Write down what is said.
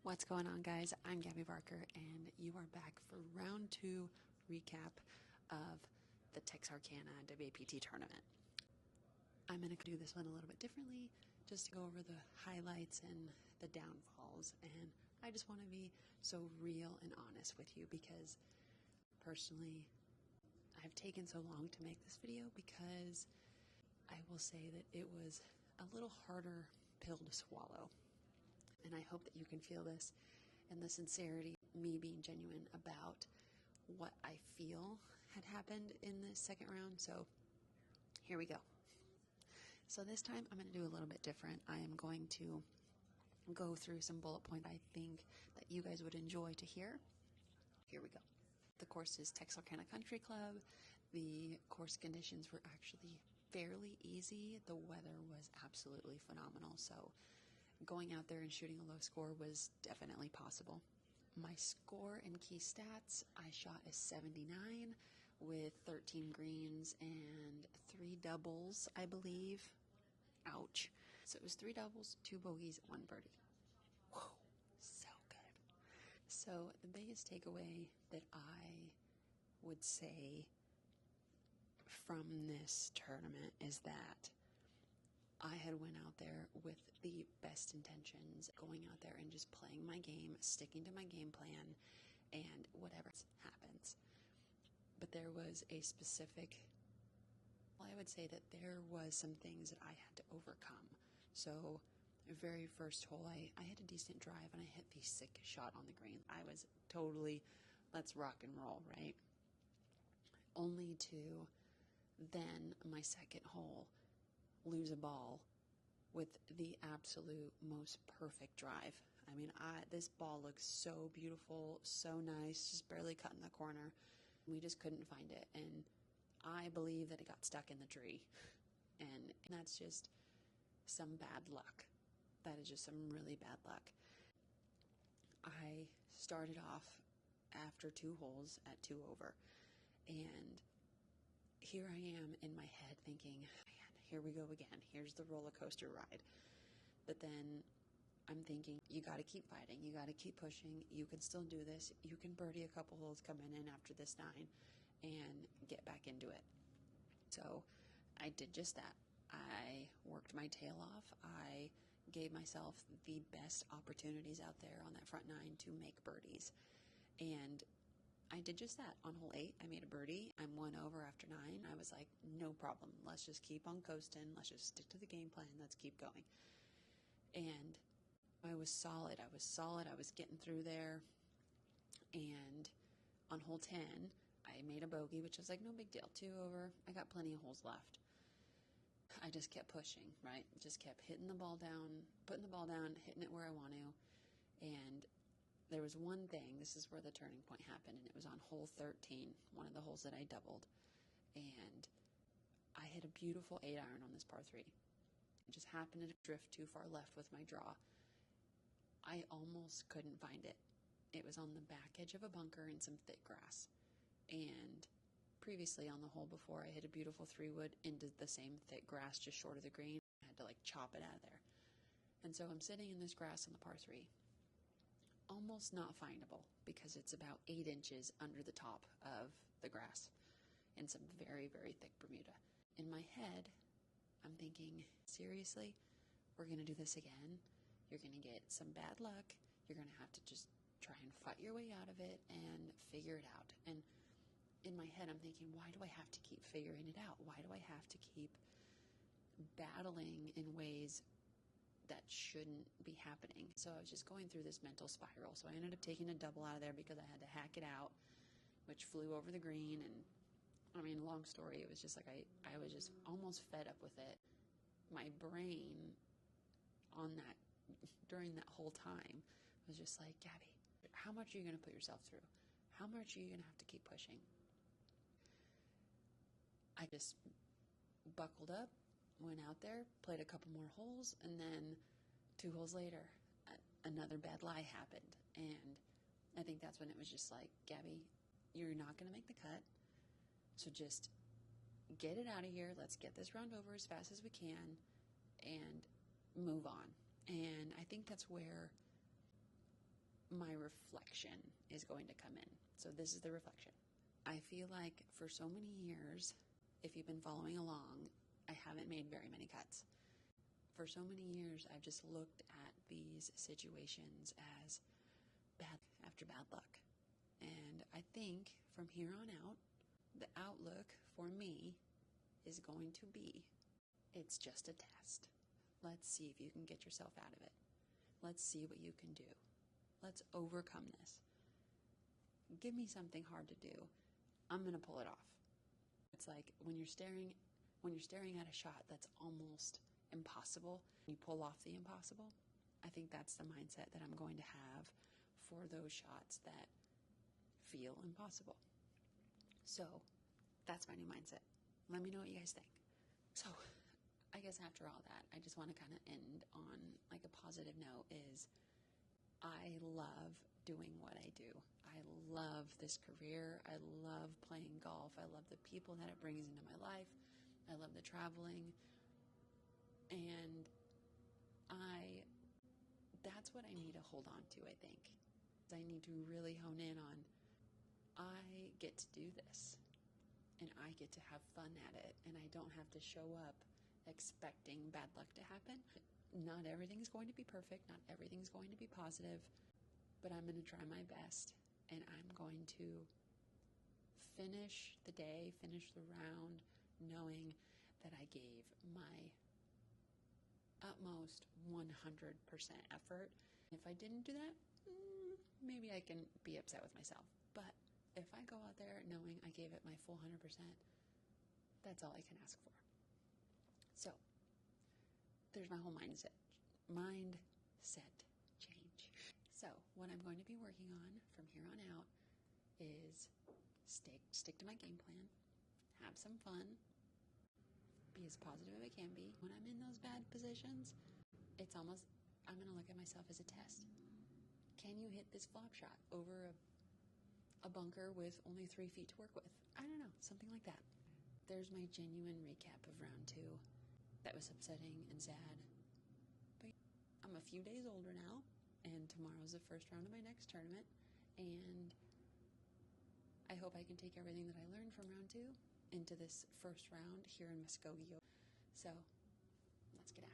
What's going on, guys? I'm Gabby Barker, and you are back for round 2 recap of the Texarkana WAPT tournament. I'm going to do this one a little bit differently, just to go over the highlights and the downfalls, and I just want to be so real and honest with you because personally, I've taken so long to make this video because I will say that it was a little harder pill to swallow. And I hope that you can feel this and the sincerity, me being genuine about what I feel had happened in this second round. So here we go. So this time I'm going to do a little bit different. I am going to go through some bullet points I think that you guys would enjoy to hear. Here we go. The course is Texarkana Country Club. The course conditions were actually fairly easy. The weather was absolutely phenomenal. So going out there and shooting a low score was definitely possible. My score and key stats, I shot a 79 with 13 greens and 3 doubles, I believe. Ouch. So it was 3 doubles, 2 bogeys, 1 birdie. Whoa, so good. So the biggest takeaway that I would say from this tournament is that I had went out there with the best intentions, going out there and just playing my game, sticking to my game plan, and whatever happens. But there was a specific, well, I would say that there was some things that I had to overcome. So the very first hole, I had a decent drive and I hit the sickest shot on the green. I was totally, let's rock and roll, right? Only to then my second hole lose a ball with the absolute most perfect drive. I mean, this ball looks so beautiful, so nice, just barely cutting the corner. We just couldn't find it, and I believe that it got stuck in the tree, and that's just some bad luck. That is just some really bad luck. I started off after 2 holes at 2 over, and here I am in my head thinking, man, here we go again. Here's the roller coaster ride. But then I'm thinking, you got to keep fighting. You got to keep pushing. You can still do this. You can birdie a couple holes coming in after this 9 and get back into it. So I did just that. I worked my tail off. I gave myself the best opportunities out there on that front 9 to make birdies. And I did just that. On hole 8, I made a birdie. I'm 1 over after 9. I was like, no problem. Let's just keep on coasting. Let's just stick to the game plan. Let's keep going. And I was solid. I was getting through there. And on hole 10, I made a bogey, which was like, no big deal. 2 over. I got plenty of holes left. I just kept pushing, right? Just kept hitting the ball down, putting the ball down, hitting it where I want to. And there was one thing, this is where the turning point happened, and it was on hole 13, one of the holes that I doubled. And I hit a beautiful 8-iron on this par 3. It just happened to drift too far left with my draw. I almost couldn't find it. It was on the back edge of a bunker in some thick grass. And previously on the hole before, I hit a beautiful 3-wood into the same thick grass just short of the green. I had to like chop it out of there. And so I'm sitting in this grass on the par 3. Almost not findable because it's about 8 inches under the top of the grass in some very, very thick Bermuda. In my head, I'm thinking, seriously, we're going to do this again? You're going to get some bad luck. You're going to have to just try and fight your way out of it and figure it out. And in my head, I'm thinking, why do I have to keep figuring it out? Why do I have to keep battling in ways that shouldn't be happening? So I was just going through this mental spiral. So I ended up taking a double out of there because I had to hack it out, which flew over the green. And I mean, long story, it was just like I was just almost fed up with it. My brain on that, during that whole time, was just like, Gabby, how much are you going to put yourself through? How much are you going to have to keep pushing? I just buckled up, went out there, played a couple more holes, and then 2 holes later, another bad lie happened. And I think that's when it was just like, Gabby, you're not going to make the cut, so just get it out of here. Let's get this round over as fast as we can and move on. And I think that's where my reflection is going to come in. So this is the reflection. I feel like for so many years, if you've been following along, I haven't made very many cuts. For so many years, I've just looked at these situations as bad after bad luck. And I think from here on out, the outlook for me is going to be, it's just a test. Let's see if you can get yourself out of it. Let's see what you can do. Let's overcome this. Give me something hard to do. I'm going to pull it off. It's like when you're staring at a shot that's almost impossible, you pull off the impossible. I think that's the mindset that I'm going to have for those shots that feel impossible. So that's my new mindset. Let me know what you guys think. So I guess after all that, I just want to kind of end on like a positive note is I love doing what I do. I love this career. I love playing golf. I love the people that it brings into my life. I love the traveling. And that's what I need to hold on to, I think. I need to really hone in on, I get to do this. And I get to have fun at it. And I don't have to show up expecting bad luck to happen. Not everything's going to be perfect. Not everything's going to be positive. But I'm going to try my best. And I'm going to finish the day, finish the round, knowing that I gave my utmost 100% effort. If I didn't do that, maybe I can be upset with myself. But if I go out there knowing I gave it my full 100%, that's all I can ask for. So there's my whole mindset change. So what I'm going to be working on from here on out is stick to my game plan, have some fun, be as positive as I can be. When I'm in those bad positions, it's almost, I'm going to look at myself as a test. Can you hit this flop shot over a bunker with only 3 feet to work with? I don't know, something like that. There's my genuine recap of round 2. That was upsetting and sad. But I'm a few days older now, and tomorrow's the first round of my next tournament, and I hope I can take everything that I learned from round 2 into this first round here in Muskogee. So let's get after it.